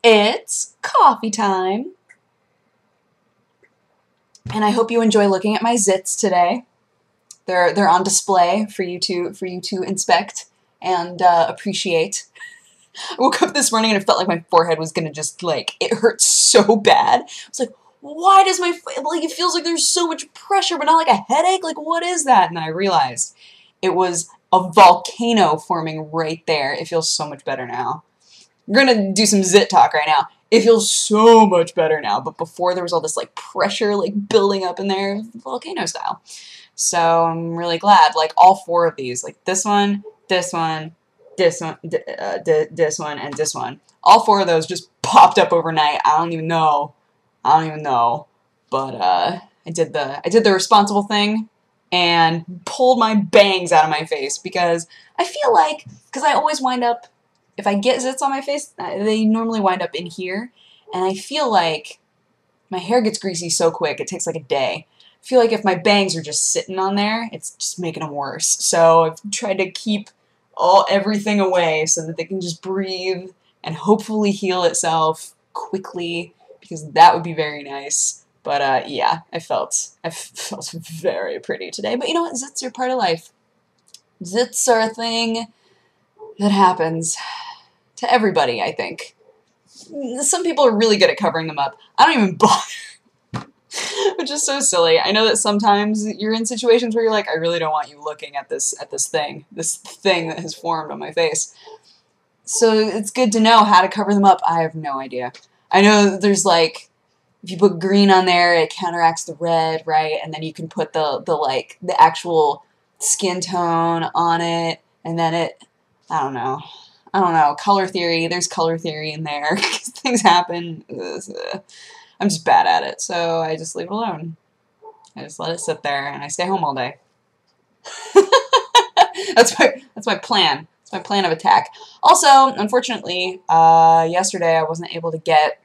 It's coffee time. And I hope you enjoy looking at my zits today. They're on display for you to inspect and appreciate. I woke up this morning and it felt like my forehead was gonna just it hurt so bad. I was like, why does my it feels like there's so much pressure, but not like a headache? Like, what is that? And then I realized it was a volcano forming right there. It feels so much better now. We're gonna do some zit talk right now. It feels so much better now, but before there was all this pressure building up in there, volcano style. So I'm really glad. All four of these, this one, this one, this one, this one, and this one. All four of those just popped up overnight. I don't even know, but I did the responsible thing and pulled my bangs out of my face because I feel because I always wind up. If I get zits on my face, they normally wind up in here, and I feel like my hair gets greasy so quick, it takes a day. I feel like if my bangs are just sitting on there, it's just making them worse. So I've tried to keep everything away so that they can just breathe and hopefully heal itself quickly, because that would be very nice. But yeah, I felt very pretty today. But you know what? Zits are part of life. Zits are a thing that happens to everybody, I think. Some people are really good at covering them up. I don't even bother. Which is so silly. I know that sometimes you're in situations where you're like, I really don't want you looking at this thing that has formed on my face. So it's good to know how to cover them up. I have no idea. I know that there's if you put green on there, it counteracts the red, right? And then you can put the actual skin tone on it, and then I don't know, color theory, there's color theory in there, things happen, I'm just bad at it, so I just leave it alone. I just let it sit there, and I stay home all day. That's my plan. That's my plan of attack. Also, unfortunately, yesterday I wasn't able to get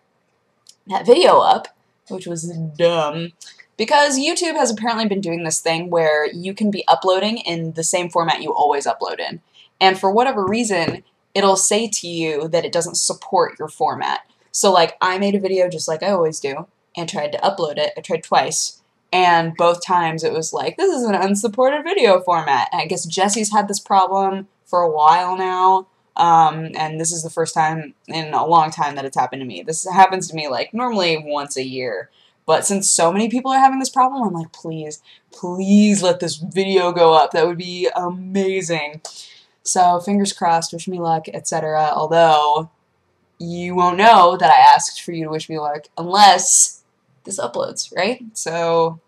that video up, which was dumb, because YouTube has apparently been doing this thing where you can be uploading in the same format you always upload in. And for whatever reason, it'll say to you that it doesn't support your format. So I made a video just like I always do and tried to upload it. I tried twice, and both times it was this is an unsupported video format. And I guess Jesse's had this problem for a while now, and this is the first time in a long time that it's happened to me. This happens to me normally once a year. But since so many people are having this problem, I'm like, please, please let this video go up. That would be amazing. So, fingers crossed, wish me luck, etc. Although, you won't know that I asked for you to wish me luck unless this uploads, right? So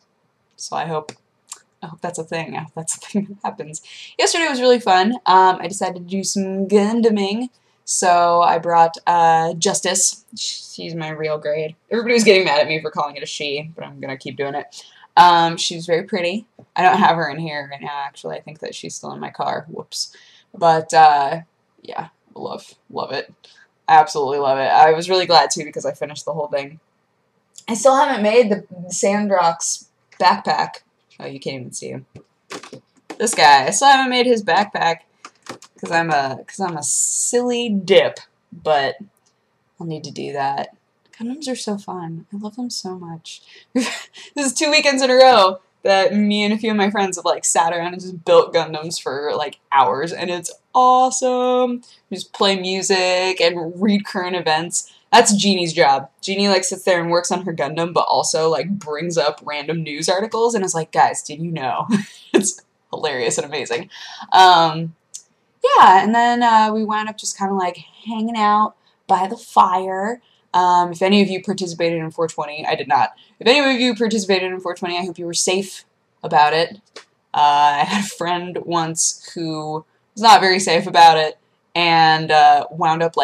I hope that's a thing. I hope that's a thing that happens. Yesterday was really fun. I decided to do some Gundaming. So I brought Justice. She's my real grade. Everybody was getting mad at me for calling it a she, but I'm going to keep doing it. She's very pretty. I don't have her in here right now, actually. I think that she's still in my car. Whoops. But, yeah, love it. Absolutely love it. I was really glad, too, because I finished the whole thing. I still haven't made the Sandrock's backpack. Oh, you can't even see him. This guy. I still haven't made his backpack because I'm a silly dip, but I'll need to do that. Gundams are so fun. I love them so much. This is 2 weekends in a row that me and a few of my friends have sat around and just built Gundams for hours, and it's awesome. We just play music and read current events. That's Jeannie's job. Jeannie sits there and works on her Gundam, but also brings up random news articles and is like, guys, did you know? It's hilarious and amazing. Yeah, and then we wound up just kind of hanging out by the fire. If any of you participated in 420, I did not. If any of you participated in 420, I hope you were safe about it. I had a friend once who was not very safe about it, and wound up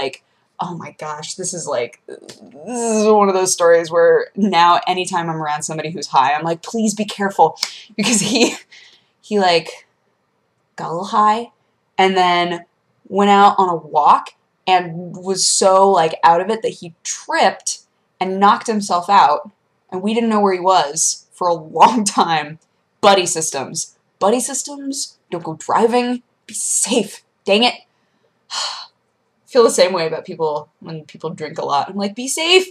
oh my gosh, this is one of those stories where now anytime I'm around somebody who's high, I'm like, please be careful, because he got a little high, and then went out on a walk, and was so out of it that he tripped and knocked himself out, and we didn't know where he was for a long time. Buddy systems. Buddy systems, don't go driving, be safe, dang it. feel the same way about people when people drink a lot. I'm like, be safe.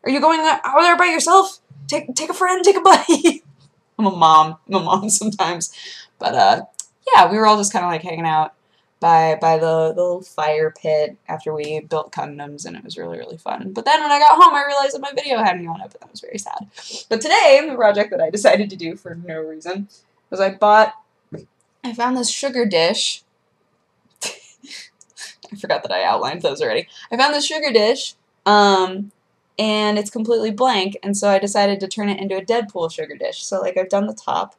Are you going out there by yourself? Take a friend, take a buddy. I'm a mom sometimes. But yeah, we were all just kind of like hanging out by the little fire pit after we built condoms, and it was really, really fun. But then when I got home, I realized that my video hadn't gone up, and that was very sad. But today, the project that I decided to do for no reason was I found this sugar dish. I forgot that I outlined those already. I found this sugar dish, and it's completely blank, and so I decided to turn it into a Deadpool sugar dish. So, like, I've done the top.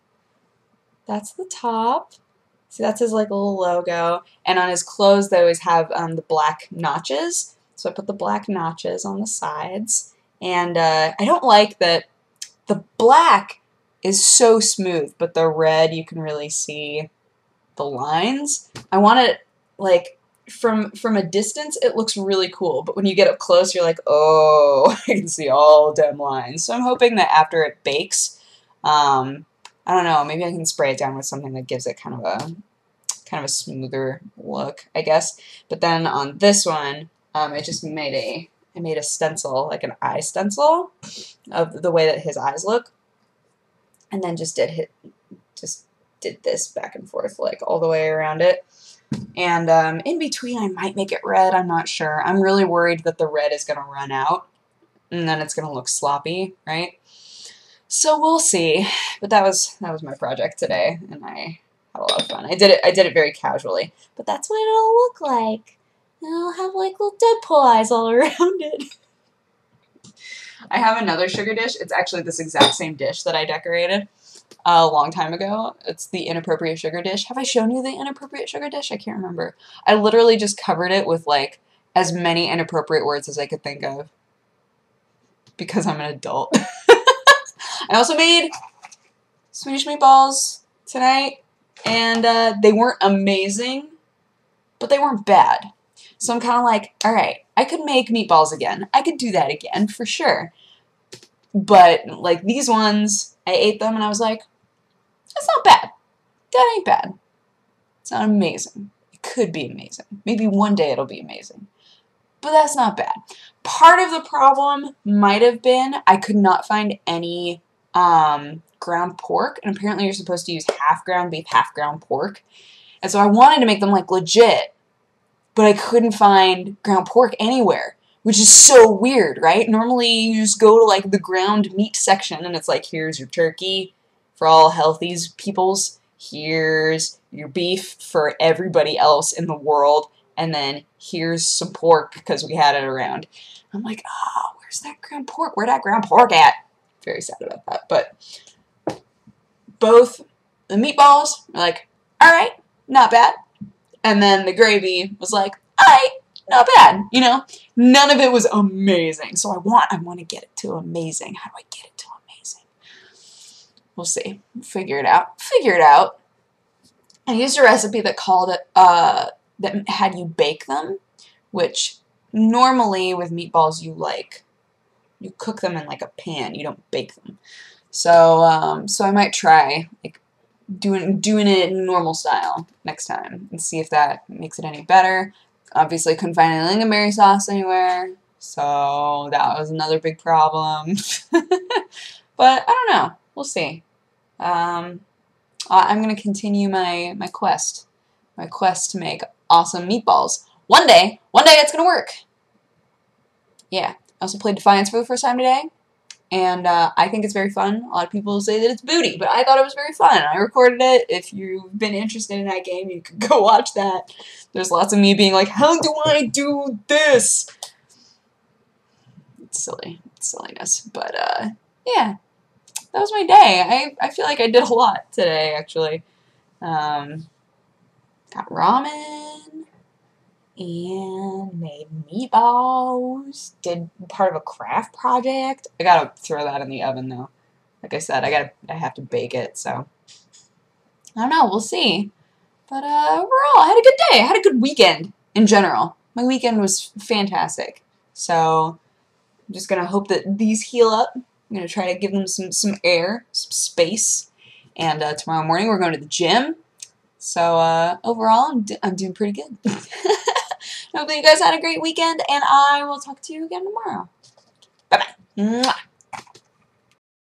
That's the top. See, that's his, like, little logo. And on his clothes, they always have the black notches. So I put the black notches on the sides. And I don't like that the black is so smooth, but the red, you can really see the lines. I want it, like, from a distance, it looks really cool. But when you get up close, you're like, oh, I can see all them lines. So I'm hoping that after it bakes, I don't know, maybe I can spray it down with something that gives it kind of a smoother look, I guess. But then on this one, I just made a stencil, like an eye stencil of the way that his eyes look. And then just did this back and forth, like all the way around it. And in between, I might make it red, I'm not sure. I'm really worried that the red is going to run out, and then it's going to look sloppy, right? So we'll see, but that was my project today, and I had a lot of fun. I did it very casually, but that's what it'll look like. And it'll have like little Deadpool eyes all around it. I have another sugar dish. It's actually this exact same dish that I decorated a long time ago. It's the inappropriate sugar dish. Have I shown you the inappropriate sugar dish? I can't remember. I literally just covered it with like as many inappropriate words as I could think of because I'm an adult. I also made Swedish meatballs tonight, and they weren't amazing, but they weren't bad. So I'm kind of like, all right, I could make meatballs again. I could do that again, for sure. But, like, these ones, I ate them, and I was like, that's not bad. That ain't bad. It's not amazing. It could be amazing. Maybe one day it'll be amazing. But that's not bad. Part of the problem might have been I could not find any ground pork, and apparently you're supposed to use half ground beef, half ground pork. And so I wanted to make them like legit, but I couldn't find ground pork anywhere, which is so weird, right? Normally you just go to like the ground meat section and it's like, here's your turkey for all healthy peoples, here's your beef for everybody else in the world, and then here's some pork because we had it around. I'm like, oh, where's that ground pork? Where'd that ground pork at? Very sad about that. But both the meatballs were like, all right, not bad. And then the gravy was like, all right, not bad. You know, none of it was amazing. So I want to get it to amazing. How do I get it to amazing? We'll see. Figure it out. Figure it out. I used a recipe that called it, that had you bake them, which normally with meatballs you cook them in like a pan. You don't bake them. So so I might try like doing it in normal style next time and see if that makes it any better. Obviously couldn't find any lingonberry sauce anywhere, so that was another big problem. But I don't know. We'll see. I'm gonna continue my quest to make awesome meatballs. One day it's gonna work. Yeah. I also played Defiance for the first time today, and I think it's very fun. A lot of people say that it's booty, but I thought it was very fun. I recorded it. If you've been interested in that game, you can go watch that. There's lots of me being like, how do I do this? It's silly. It's silliness. But, yeah. That was my day. I feel like I did a lot today, actually. Got ramen. And made meatballs, did part of a craft project. I gotta throw that in the oven though. Like I said, I have to bake it, so I don't know, we'll see. But overall, I had a good day. I had a good weekend in general. My weekend was fantastic. So I'm just gonna hope that these heal up. I'm gonna try to give them some air, some space. And tomorrow morning we're going to the gym. So overall, I'm doing pretty good. I hope that you guys had a great weekend, and I will talk to you again tomorrow. Bye-bye.